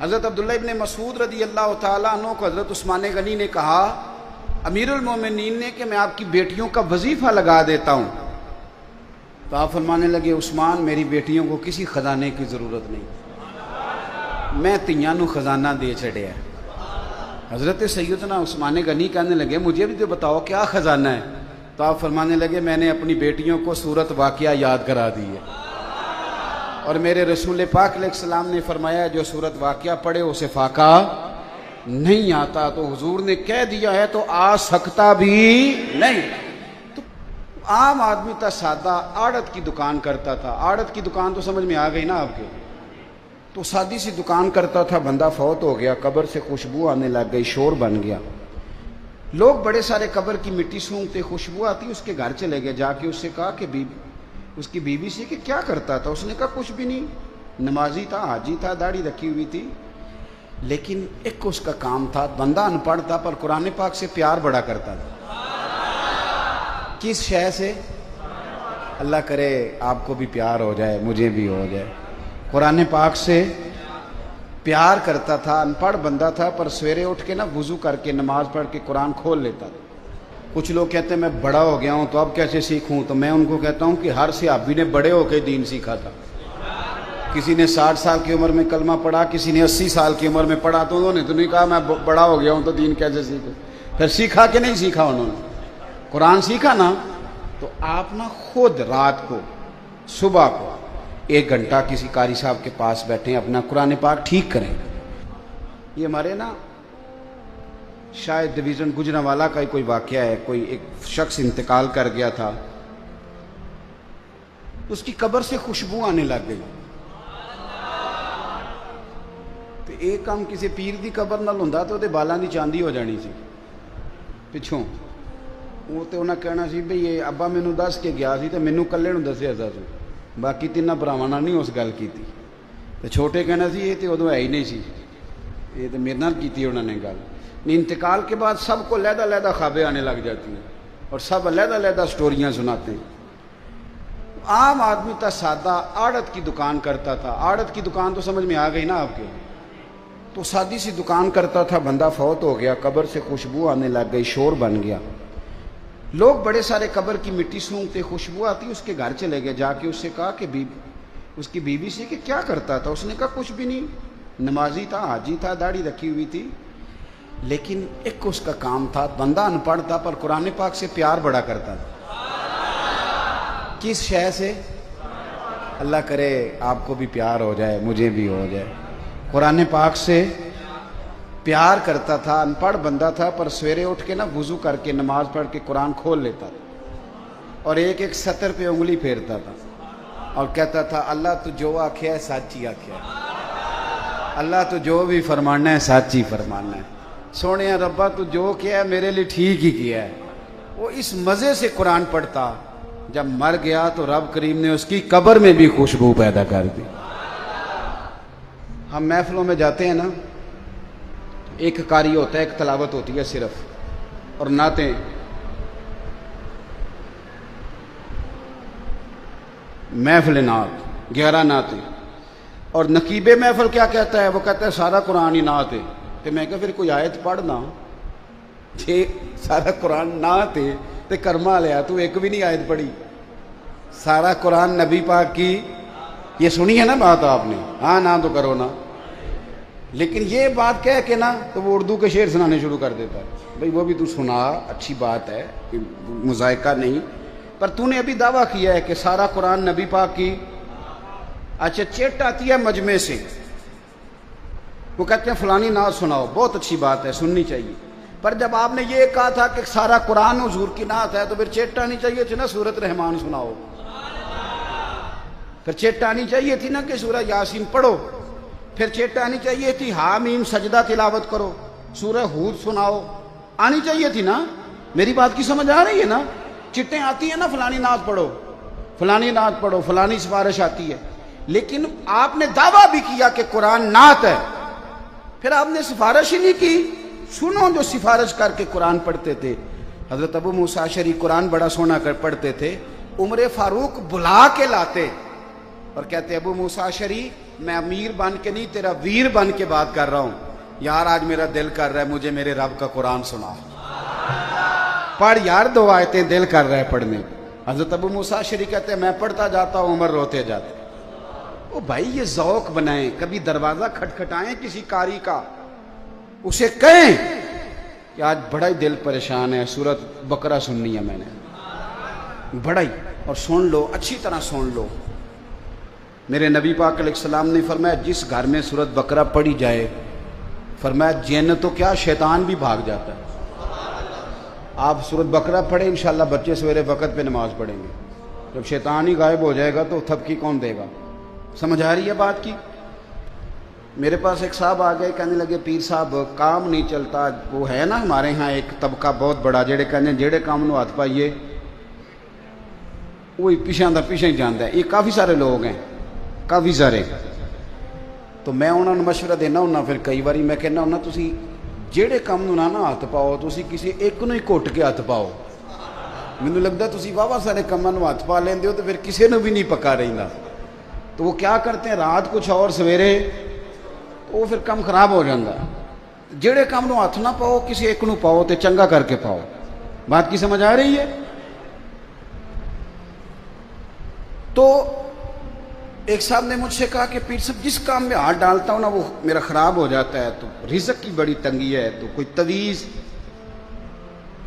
حضرت عبداللہ ابن مسعود رضی اللہ تعالیٰ عنہ کو حضرت عثمان غنی نے کہا امیر المومنین نے کہ میں آپ کی بیٹیوں کا وظیفہ لگا دیتا ہوں، تو آپ فرمانے لگے عثمان میری بیٹیوں کو کسی خزانے کی ضرورت نہیں، میں تیاں نو خزانہ دے چھڑیا۔ حضرت سیدنا عثمان غنی کہنے لگے مجھے بھی تو بتاؤ کیا خزانہ ہے، تو آپ فرمانے لگے میں نے اپنی بیٹیوں کو سورت واقعہ یاد کرا دی ہے، اور میرے رسول پاک علیہ السلام نے فرمایا جو سورت واقعہ پڑھے اسے فاقہ نہیں آتا، تو حضور نے کہہ دیا ہے تو آ سکتا بھی نہیں۔ تو عام آدمی تھا، سادہ، آڑت کی دکان کرتا تھا، آڑت کی دکان تو سمجھ میں آ گئی نا آپ کے، تو سادی سی دکان کرتا تھا، بندہ فوت ہو گیا، قبر سے خوشبو آنے لگ گئی، شور بن گیا، لوگ بڑے سارے قبر کی مٹی سونگتے، خوشبو آتی، اس کے گھر چلے گئے، جا کے اس سے کہا کہ اس کی بیوی سے کہ کیا کرتا تھا، اس نے کہا کچھ بھی نہیں، نمازی تھا، حاجی تھا، داڑھی رکھی ہوئی تھی، لیکن ایک اس کا کام تھا، بندہ ان پڑھ تھا پر قرآن پاک سے پیار بڑا کرتا تھا۔ کس شے سے؟ اللہ کرے آپ کو بھی پیار ہو جائے، مجھے بھی ہو جائے۔ قرآن پاک سے پیار کرتا تھا، ان پڑھ بندہ تھا، پر سویرے اٹھ کے نا وضو کر کے نماز پڑھ کے قرآن کھول لیتا تھا۔ کچھ لوگ کہتے ہیں میں بڑا ہو گیا ہوں تو اب کیسے سیکھوں، تو میں ان کو کہتا ہوں کہ ہر صحابی نے بڑے ہو کے دین سیکھا تھا، کسی نے 60 سال کی عمر میں کلمہ پڑھا، کسی نے 80 سال کی عمر میں پڑھا، تو انہوں نے تو نہیں کہا میں بڑا ہو گیا ہوں تو دین کیسے سیکھوں، پھر سیکھا کہ نہیں سیکھا، انہوں نے قرآن سیکھا نا۔ تو آپ نا خود رات کو صبح کو 1 گھنٹہ کسی قاری صاحب کے پاس بیٹھیں، اپنا قرآن پاک ٹھیک کریں۔ یہ ہمارے نا شاید ڈویژن گجرانوالا کا ہی کوئی واقعہ ہے، کوئی ایک شخص انتقال کر گیا تھا، اس کی قبر سے خوشبو آنے لگ گئی، تو ایک کام کسی پیر دی قبر نال ہوندا تو دے بالاں دی چاندی ہو جانی سی پچھوں، وہ تو انہاں کہنا سی بھئی یہ ابا مینوں دس کے گیا سی تے مینوں کلے نوں دسیا سی، باقی تیناں بھراواں نال نہیں اس گل کیتی، تے چھوٹے کہنا سی یہ تے ادوں ہے ہی نہیں سی، یہ تو میرے نال کیتی انہوں نے گل۔ انتقال کے بعد سب کو علیحدہ علیحدہ خوابیں آنے لگ جاتی ہیں اور سب علیحدہ علیحدہ سٹوریاں سناتے ہیں۔ عام آدمی تھا، سادہ، آڑت کی دکان کرتا تھا، آڑت کی دکان تو سمجھ میں آ گئی نا آپ کے، تو سادی سی دکان کرتا تھا، بندہ فوت ہو گیا، قبر سے خوشبو آنے لگ گئی، شور بن گیا، لوگ بڑے سارے قبر کی مٹی سونگتے، خوشبو آتی، اس کے گھر چلے گئے، جا کے اس سے کہا کہ اس کی بیوی سے کہ کیا کرتا تھا، اس نے کہا کچھ بھی نہیں، نمازی تھا، حاجی تھا، داڑھی رکھی ہوئی تھی، لیکن ایک اس کا کام تھا، بندہ ان پڑھ تھا پر قرآن پاک سے پیار بڑا کرتا تھا۔ کس شے سے؟ اللہ کرے آپ کو بھی پیار ہو جائے، مجھے بھی ہو جائے۔ قرآن پاک سے پیار کرتا تھا، ان پڑھ بندہ تھا، پر سویرے اٹھ کے نا وضو کر کے نماز پڑھ کے قرآن کھول لیتا تھا، اور ایک ایک سطر پہ انگلی پھیرتا تھا اور کہتا تھا اللہ تو جو آکھیا ہے سچ ہی آکھیا ہے، اللہ تو جو بھی فرمانا ہے سچ ہی فرمانا ہے، سونے ربا تو جو کیا ہے میرے لیے ٹھیک ہی کیا ہے۔ وہ اس مزے سے قرآن پڑھتا، جب مر گیا تو رب کریم نے اس کی قبر میں بھی خوشبو پیدا کر دی۔ ہم محفلوں میں جاتے ہیں نا، ایک قاری ہوتا ہے، ایک تلاوت ہوتی ہے صرف، اور نعتیں، محفل نعت 11 نعتیں، اور نقیب محفل کیا کہتا ہے، وہ کہتا ہے سارا قرآن ہی نعت ہے، تو میں کہا پھر کوئی آیت پڑھنا، جی سارا قرآن نعت ہے تو کرما لیا تو ایک بھی نہیں آیت پڑھی، سارا قرآن نبی پاک کی، یہ سنی ہے نا بات آپ نے، ہاں نہ تو کرو نا، لیکن یہ بات کہہ کے نا تو وہ اردو کے شعر سنانے شروع کر دیتا ہے، بھئی وہ بھی تو سنا، اچھی بات ہے، مذائقہ نہیں، پر تو نے ابھی دعویٰ کیا ہے کہ سارا قرآن نبی پاک کی، اچھا چٹ آتی ہے مجمع سے، وہ کہتے ہیں فلانی نعت سناؤ، بہت اچھی بات ہے، سننی چاہیے، پر جب آپ نے یہ کہا تھا کہ سارا قرآن حضور کی نعت ہے تو پھر چٹ آنی چاہیے تھی نا سورۃ رحمان سناؤ، پھر چٹ آنی چاہیے تھی نا کہ سورہ یاسین پڑھو، پھر چٹ آنی چاہیے تھی حامیم سجدہ تلاوت کرو، سورہ ہود سناؤ، آنی چاہیے تھی نا، میری بات کی سمجھ آ رہی ہے نا؟ چٹیں آتی ہیں نا فلانی نعت پڑھو، فلانی نعت پڑھو، فلانی سفارش آتی ہے، لیکن آپ نے دعویٰ بھی کیا کہ قرآن نعت ہے، پھر آپ نے سفارش ہی نہیں کی۔ سنو جو سفارش کر کے قرآن پڑھتے تھے، حضرت ابو موسیٰ اشعری قرآن بڑا سونا کر پڑھتے تھے، عمر فاروق بلا کے لاتے اور کہتے ابو موسیٰ اشعری میں امیر بن کے نہیں تیرا ویر بن کے بات کر رہا ہوں، یار آج میرا دل کر رہا ہے مجھے میرے رب کا قرآن سنا، پڑھ یار 2 آیتیں، دل کر رہا ہے پڑھنے۔ حضرت ابو موسیٰ اشعری کہتے ہیں میں پڑھتا جاتا ہوں، عمر روتے جاتے۔ او بھائی یہ ذوق بنائیں، کبھی دروازہ کھٹکھٹائیں کسی قاری کا، اسے کہیں کہ آج بڑا ہی دل پریشان ہے، سورۃ بقرہ سننی ہے میں نے، بڑا ہی، اور سن لو، اچھی طرح سن لو۔ میرے نبی پاک علیہ السلام نے فرمایا جس گھر میں سورۃ بقرہ پڑھی جائے، فرمایا جن تو کیا شیطان بھی بھاگ جاتا ہے۔ آپ سورۃ بقرہ پڑھیں، انشاءاللہ بچے سویرے وقت پہ نماز پڑھیں گے، جب شیطان ہی غائب ہو جائے گا تو تھپکی کون دے گا؟ سمجھ آ رہی ہے بات کی؟ میرے پاس ایک صاحب آ گئے، کہنے لگے پیر صاحب کام نہیں چلتا، وہ ہے نا ہمارے ہاں ایک طبقہ بہت بڑا جڑے کہنے جڑے کام نو ہاتھ پائیے وہی پیچھے دا پیچھے ہی جانتا ہے۔ یہ کافی سارے لوگ ہیں، کافی سارے، تو میں انہوں نے مشورہ دینا ہونا، پھر کئی باری میں کہنا ہونا تسی جڑے کام نو نہ ہاتھ پاؤ، تسی کسی ایک نو ہی گھٹ کے ہاتھ پاؤ۔ مینوں لگدا تسی واہ سارے کاماں نو ہاتھ پا لیندے ہو تو پھر کسی نو بھی نہیں پکا رہندا۔ تو وہ کیا کرتے ہیں رات کچھ اور سویرے، تو وہ پھر کام خراب ہو جاتا ہے۔ جڑے کام نو ہاتھ نہ پاؤ، کسی ایک نو پاؤ تے چنگا کر کے پاؤ۔ بات کی سمجھ آ رہی ہے؟ تو ایک صاحب نے مجھ سے کہا کہ پیر صاحب جس کام میں ہاتھ ڈالتا ہوں نا وہ میرا خراب ہو جاتا ہے، تو رزق کی بڑی تنگی ہے، تو کوئی تویز۔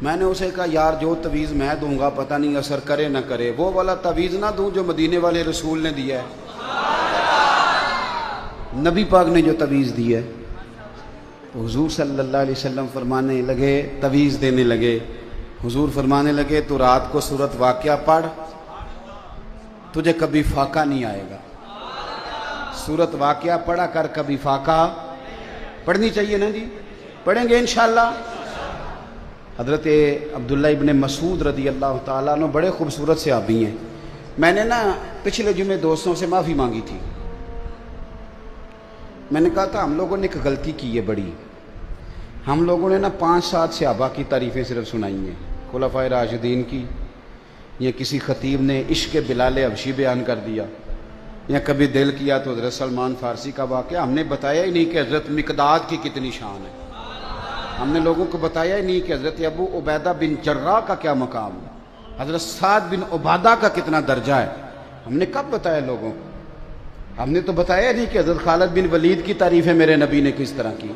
میں نے اسے کہا یار جو تویز میں دوں گا پتہ نہیں اثر کرے نہ کرے، وہ والا تویز نہ دوں جو مدینے والے رسول نے دیا ہے، نبی پاک نے جو تویز دی ہے۔ تو حضور صلی اللہ علیہ وسلم فرمانے لگے، تویز دینے لگے، حضور فرمانے لگے تو رات کو سورۃ واقعہ پڑھ، تجھے کبھی فاقہ نہیں آئے گا۔ سورۃ واقعہ پڑھا کر، کبھی فاقہ پڑھنی چاہیے نا جی، پڑھیں گے انشاءاللہ۔ حضرت عبداللہ ابن مسعود رضی اللہ تعالیٰ عنہ بڑے خوبصورت صحابی ہیں۔ میں نے نا پچھلے جمعے دوستوں سے معافی مانگی تھی، میں نے کہا تھا ہم لوگوں نے ایک غلطی کی ہے بڑی، ہم لوگوں نے نا 5-7 صحابہ کی تعریفیں صرف سنائی ہیں، خلفائے راشدین کی، یا کسی خطیب نے عشق بلال حبشی بیان کر دیا، یا کبھی دل کیا تو حضرت سلمان فارسی کا واقعہ، ہم نے بتایا ہی نہیں کہ حضرت مقداد کی کتنی شان ہے، ہم نے لوگوں کو بتایا ہی نہیں کہ حضرت ابو عبیدہ بن جراح کا کیا مقام ہے، حضرت سعد بن عبادہ کا کتنا درجہ ہے، ہم نے کب بتایا لوگوں کو؟ ہم نے تو بتایا نہیں کہ حضرت خالد بن ولید کی تعریفیں میرے نبی نے کس طرح کی،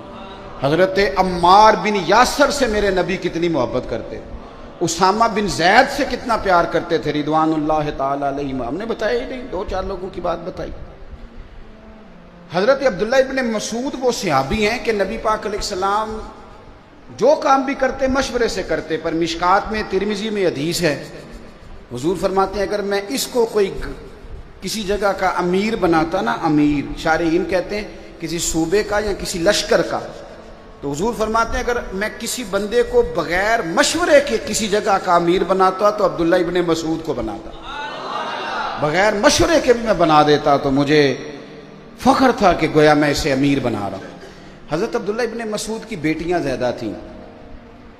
حضرت عمار بن یاسر سے میرے نبی کتنی محبت کرتے، اسامہ بن زید سے کتنا پیار کرتے تھے رضوان اللہ تعالی علیہم، ہم نے بتایا ہی نہیں، 2-4 لوگوں کی بات بتائی۔ حضرت عبداللہ ابن مسعود وہ صحابی ہیں کہ نبی پاک علیہ السلام جو کام بھی کرتے مشورے سے کرتے، پر مشکات میں ترمذی میں حدیث ہے، حضور فرماتے ہیں اگر میں اس کو کوئی کسی جگہ کا امیر بناتا نا، امیر شارحین کہتے ہیں کسی صوبے کا یا کسی لشکر کا، تو حضور فرماتے ہیں اگر میں کسی بندے کو بغیر مشورے کے کسی جگہ کا امیر بناتا تو عبداللہ ابن مسعود کو بناتا، بغیر مشورے کے بھی میں بنا دیتا تو مجھے فخر تھا کہ گویا میں اسے امیر بنا رہا ہوں۔ حضرت عبداللہ ابن مسعود کی بیٹیاں زیادہ تھیں،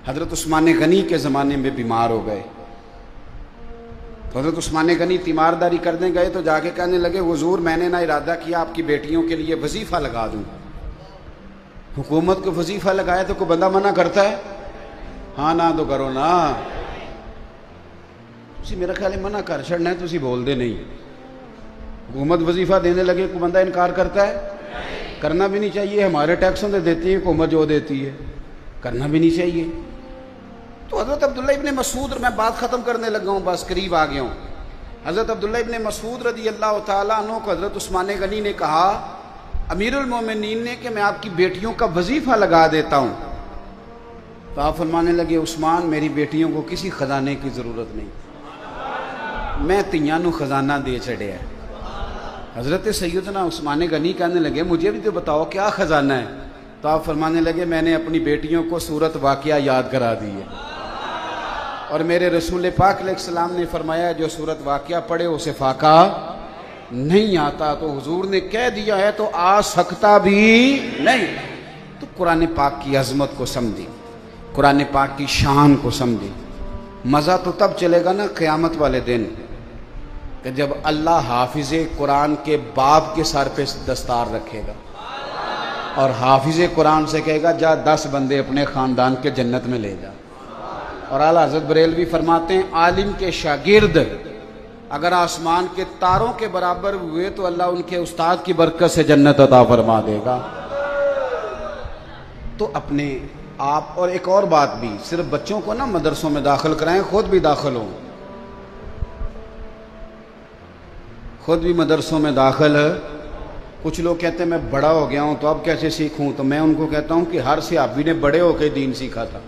حضرت عثمان غنی کے زمانے میں بیمار ہو گئے، تو حضرت عثمان غنی تیمارداری کرنے گئے تو جا کے کہنے لگے حضور میں نے نہ ارادہ کیا آپ کی بیٹیوں کے لیے وظیفہ لگا دوں، حکومت کو وظیفہ لگایا تو کوئی بندہ منع کرتا ہے؟ ہاں نہ تو کرو نا، تسی میرا خیال ہے منع کر چھڑنا ہے، تسی بول دے نہیں، حکومت وظیفہ دینے لگے کوئی بندہ انکار کرتا ہے؟ کرنا بھی نہیں چاہیے، ہمارے ٹیکسوں سے دیتی ہے حکومت جو دیتی ہے، کرنا بھی نہیں چاہیے۔ تو حضرت عبداللہ ابن مسعود، میں بات ختم کرنے لگا ہوں، بس قریب آ گیا ہوں، حضرت عبداللہ ابن مسعود رضی اللہ تعالیٰ عنہ کو حضرت عثمان غنی نے کہا امیر المومنین نے کہ میں آپ کی بیٹیوں کا وظیفہ لگا دیتا ہوں، تو آپ فرمانے لگے عثمان میری بیٹیوں کو کسی خزانے کی ضرورت نہیں، میں تیاں نو خزانہ دے چڑھے ہے۔ حضرت سیدنا عثمان غنی کہنے لگے مجھے بھی تو بتاؤ کیا خزانہ ہے، تو آپ فرمانے لگے میں نے اپنی بیٹیوں کو سورۃ واقعہ یاد کرا دی ہے، اور میرے رسول پاک علیہ السلام نے فرمایا جو سورۃ واقعہ پڑھے اسے فاقہ نہیں آتا، تو حضور نے کہہ دیا ہے تو آ سکتا بھی نہیں۔ تو قرآن پاک کی عظمت کو سمجھیں، قرآن پاک کی شان کو سمجھیں، مزہ تو تب چلے گا نا قیامت والے دن، کہ جب اللہ حافظ قرآن کے باپ کے سر پہ دستار رکھے گا اور حافظ قرآن سے کہے گا جا 10 بندے اپنے خاندان کے جنت میں لے جا. اور اعلیٰ حضرت بریلوی فرماتے ہیں عالم کے شاگرد اگر آسمان کے تاروں کے برابر ہوئے تو اللہ ان کے استاد کی برکت سے جنت عطا فرما دے گا. تو اپنے آپ. اور ایک اور بات بھی، صرف بچوں کو نہ مدرسوں میں داخل کرائیں، خود بھی داخل ہوں. خود بھی مدرسوں میں داخل. کچھ لوگ کہتے ہیں میں بڑا ہو گیا ہوں تو اب کیسے سیکھوں، تو میں ان کو کہتا ہوں کہ ہر صحابی نے بڑے ہو کے دین سیکھا تھا.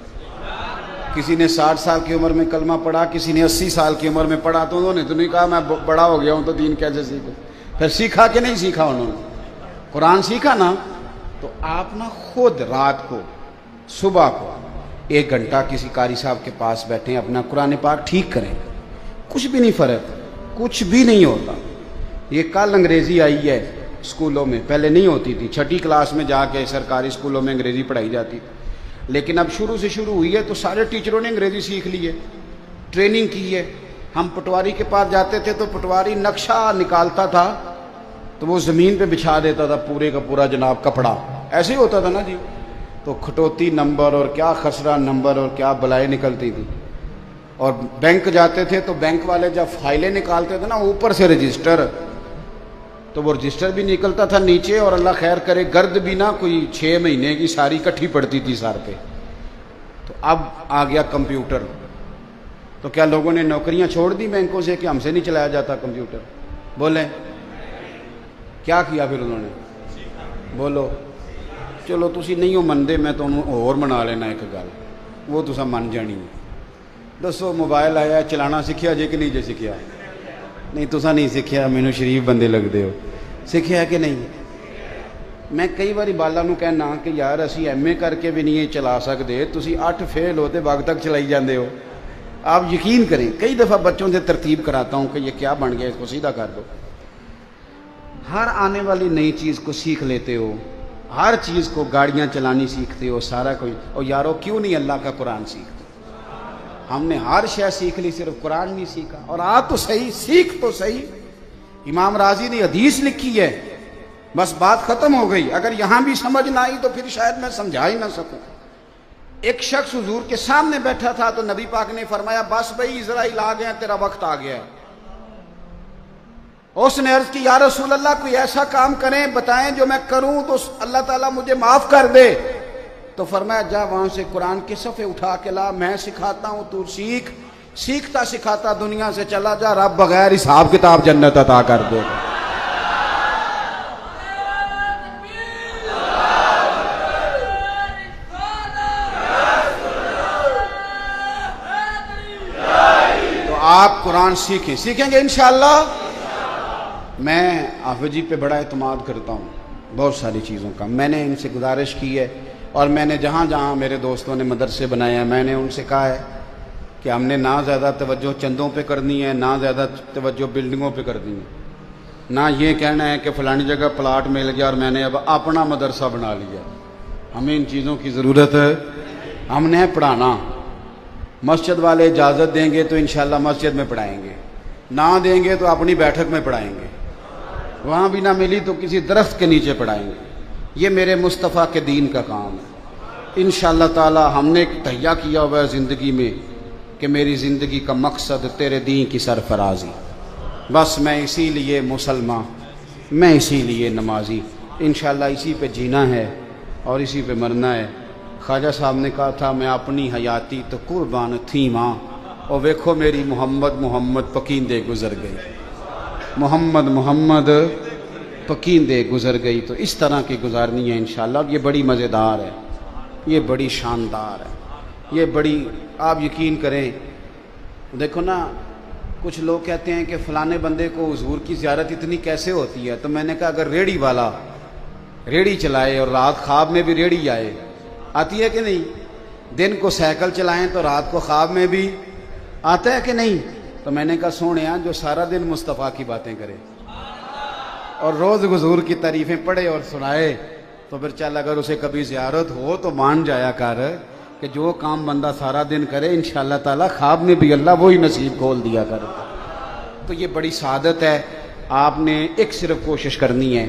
کسی نے 60 سال کی عمر میں کلمہ پڑھا، کسی نے 80 سال کی عمر میں پڑھا، تو انہوں نے تو نہیں کہا میں بڑا ہو گیا ہوں تو دین کیسے سیکھوں. پھر سیکھا کہ نہیں سیکھا؟ انہوں نے قرآن سیکھا نا. تو آپ نا خود رات کو صبح کو 1 گھنٹہ کسی قاری صاحب کے پاس بیٹھیں، اپنا قرآن پاک ٹھیک کریں. کچھ بھی نہیں فرق، کچھ بھی نہیں ہوتا. یہ کل انگریزی آئی ہے اسکولوں میں، پہلے نہیں ہوتی تھی. 6ٹھی کلاس میں جا کے سرکاری اسکولوں میں انگریزی پڑھائی جاتی تھی، لیکن اب شروع سے شروع ہوئی ہے تو سارے ٹیچروں نے انگریزی سیکھ لی ہے، ٹریننگ کی ہے. ہم پٹواری کے پاس جاتے تھے تو پٹواری نقشہ نکالتا تھا تو وہ زمین پہ بچھا دیتا تھا پورے کا پورا جناب کپڑا، ایسے ہی ہوتا تھا نا جی. تو کھٹوتی نمبر اور کیا خسرہ نمبر اور کیا بلائیں نکلتی تھی. اور بینک جاتے تھے تو بینک والے جب فائلیں نکالتے تھے نا اوپر سے رجسٹر، تو وہ رجسٹر بھی نکلتا تھا نیچے، اور اللہ خیر کرے گرد بھی نہ کوئی 6 مہینے کی ساری کٹھی پڑتی تھی سر پہ. تو اب آ گیا کمپیوٹر. تو کیا لوگوں نے نوکریاں چھوڑ دی بینکوں سے کہ ہم سے نہیں چلایا جاتا کمپیوٹر؟ بولیں کیا کیا پھر انہوں نے؟ بولو. چلو تسی نہیں ہو مندے، میں تو اور منا لینا ایک گل، وہ تسا من جانی ہے. دسو موبائل آیا چلانا سیکھیا جے کہ نہیں جے سیکھیا؟ نہیں تسا نہیں سیکھیا، مینوں شریف بندے لگدے ہو. سیکھیا کہ نہیں؟ میں کئی باری بالا نو کہنا کہ یار اسی ایم اے کر کے بھی نہیں چلا سکتے، تسی 8 فیل ہوتے وقت تک چلائی جاندے ہو. آپ یقین کریں کئی دفعہ بچوں سے ترتیب کراتا ہوں کہ یہ کیا بن گیا، اس کو سیدھا کر دو. ہر آنے والی نئی چیز کو سیکھ لیتے ہو، ہر چیز کو، گاڑیاں چلانی سیکھتے ہو، سارا کوئی. اور یارو کیوں نہیں اللہ کا قرآن سیکھتے؟ ہم نے ہر شے سیکھ لی، صرف قرآن نہیں سیکھا. اور آ تو صحیح، سیکھ تو صحیح. امام راضی نے حدیث لکھی ہے، بس بات ختم ہو گئی. اگر یہاں بھی سمجھ نہ آئی تو پھر شاید میں سمجھا ہی نہ سکوں. ایک شخص حضور کے سامنے بیٹھا تھا تو نبی پاک نے فرمایا بس بھائی اسرائیل آ گیا، تیرا وقت آ گیا. اس نے عرض کی یا رسول اللہ کوئی ایسا کام کریں بتائیں جو میں کروں تو اللہ تعالیٰ مجھے معاف کر دے. تو فرمایا جا وہاں سے قرآن کے صفحے اٹھا کے لا، میں سکھاتا ہوں، تو سیکھ. سیکھتا سکھاتا دنیا سے چلا جا، رب بغیر حساب کتاب جنت عطا کر دے گا. تو آپ قرآن سیکھیں، سیکھیں گے انشاءاللہ. میں حافظ جی پہ بڑا اعتماد کرتا ہوں بہت ساری چیزوں کا. میں نے ان سے گزارش کی ہے، اور میں نے جہاں جہاں میرے دوستوں نے مدرسے بنائے ہیں میں نے ان سے کہا ہے کہ ہم نے نہ زیادہ توجہ چندوں پہ کرنی ہے، نہ زیادہ توجہ بلڈنگوں پہ کرنی ہے، نہ یہ کہنا ہے کہ فلانی جگہ پلاٹ مل گیا اور میں نے اب اپنا مدرسہ بنا لیا. ہمیں ان چیزوں کی ضرورت ہے. ہم نے پڑھانا. مسجد والے اجازت دیں گے تو انشاءاللہ مسجد میں پڑھائیں گے، نہ دیں گے تو اپنی بیٹھک میں پڑھائیں گے، وہاں بھی نہ ملی تو کسی درخت کے نیچے پڑھائیں گے. یہ میرے مصطفیٰ کے دین کا کام ہے. انشاءاللہ تعالی ہم نے تہیہ کیا ہوا ہے زندگی میں کہ میری زندگی کا مقصد تیرے دین کی سرفرازی. بس میں اسی لیے مسلمان، میں اسی لیے نمازی. انشاءاللہ اسی پہ جینا ہے اور اسی پہ مرنا ہے. خواجہ صاحب نے کہا تھا میں اپنی حیاتی تو قربان تھی ماں، اور ویکھو میری محمد محمد پکیندے گزر گئی، محمد محمد پکیندے گزر گئی. تو اس طرح کی گزارنی ہے انشاءاللہ. یہ بڑی مزیدار ہے، یہ بڑی شاندار ہے، یہ بڑی. آپ یقین کریں دیکھو نا، کچھ لوگ کہتے ہیں کہ فلانے بندے کو حضور کی زیارت اتنی کیسے ہوتی ہے. تو میں نے کہا اگر ریڑھی والا ریڑھی چلائے اور رات خواب میں بھی ریڑھی آئے، آتی ہے کہ نہیں؟ دن کو سائیکل چلائیں تو رات کو خواب میں بھی آتا ہے کہ نہیں؟ تو میں نے کہا سونیا جو سارا دن مصطفیٰ کی باتیں کرے اور روز حضور کی تعریفیں پڑھے اور سنائے تو پھر چل اگر اسے کبھی زیارت ہو تو مان جایا کر کہ جو کام بندہ سارا دن کرے انشاءاللہ تعالی خواب میں بھی اللہ وہی نصیب کھول دیا کرتا. تو یہ بڑی سعادت ہے. آپ نے ایک صرف کوشش کرنی ہے،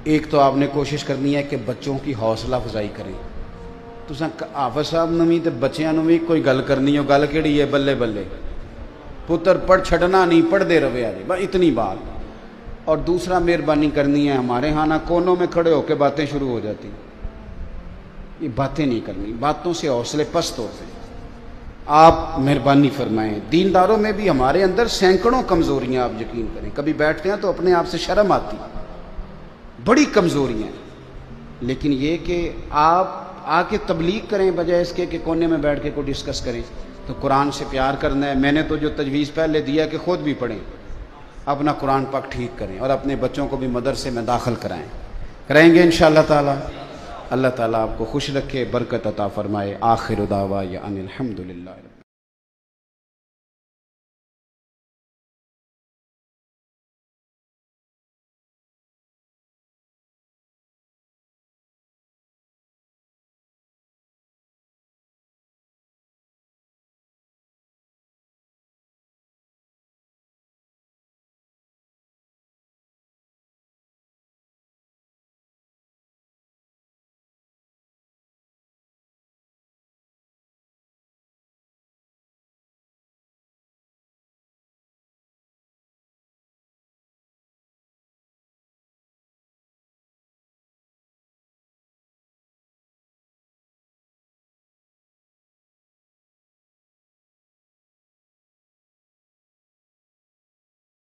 ایک تو آپ نے کوشش کرنی ہے کہ بچوں کی حوصلہ افزائی کریں. تساں حافظ صاحب نوں وی تے بچیاں نوں وی کوئی گل کرنی ہو، گل کیڑی ہے؟ بلے بلے پتر پڑھ چھڈنا نہیں، پڑھتے رہے آجے، بس اتنی بات. اور دوسرا مہربانی کرنی ہے، ہمارے ہاں نہ کونوں میں کھڑے ہو کے باتیں شروع ہو جاتی، یہ باتیں نہیں کرنی، باتوں سے حوصلے پست ہوتے ہیں. آپ مہربانی فرمائیں. دینداروں میں بھی ہمارے اندر سینکڑوں کمزوریاں، آپ یقین کریں. کبھی بیٹھتے ہیں تو اپنے آپ سے شرم آتی، بڑی کمزوریاں ہیں. لیکن یہ کہ آپ آ کے تبلیغ کریں بجائے اس کے کہ کونے میں بیٹھ کے کوئی ڈسکس کریں. تو قرآن سے پیار کرنا ہے. میں نے تو جو تجویز پہلے دیا کہ خود بھی پڑھیں، اپنا قرآن پاک ٹھیک کریں اور اپنے بچوں کو بھی مدرسے میں داخل کرائیں گے انشاءاللہ تعالی. اللہ تعالیٰ آپ کو خوش رکھے، برکت عطا فرمائے. آخر دعوانا ان الحمدللہ.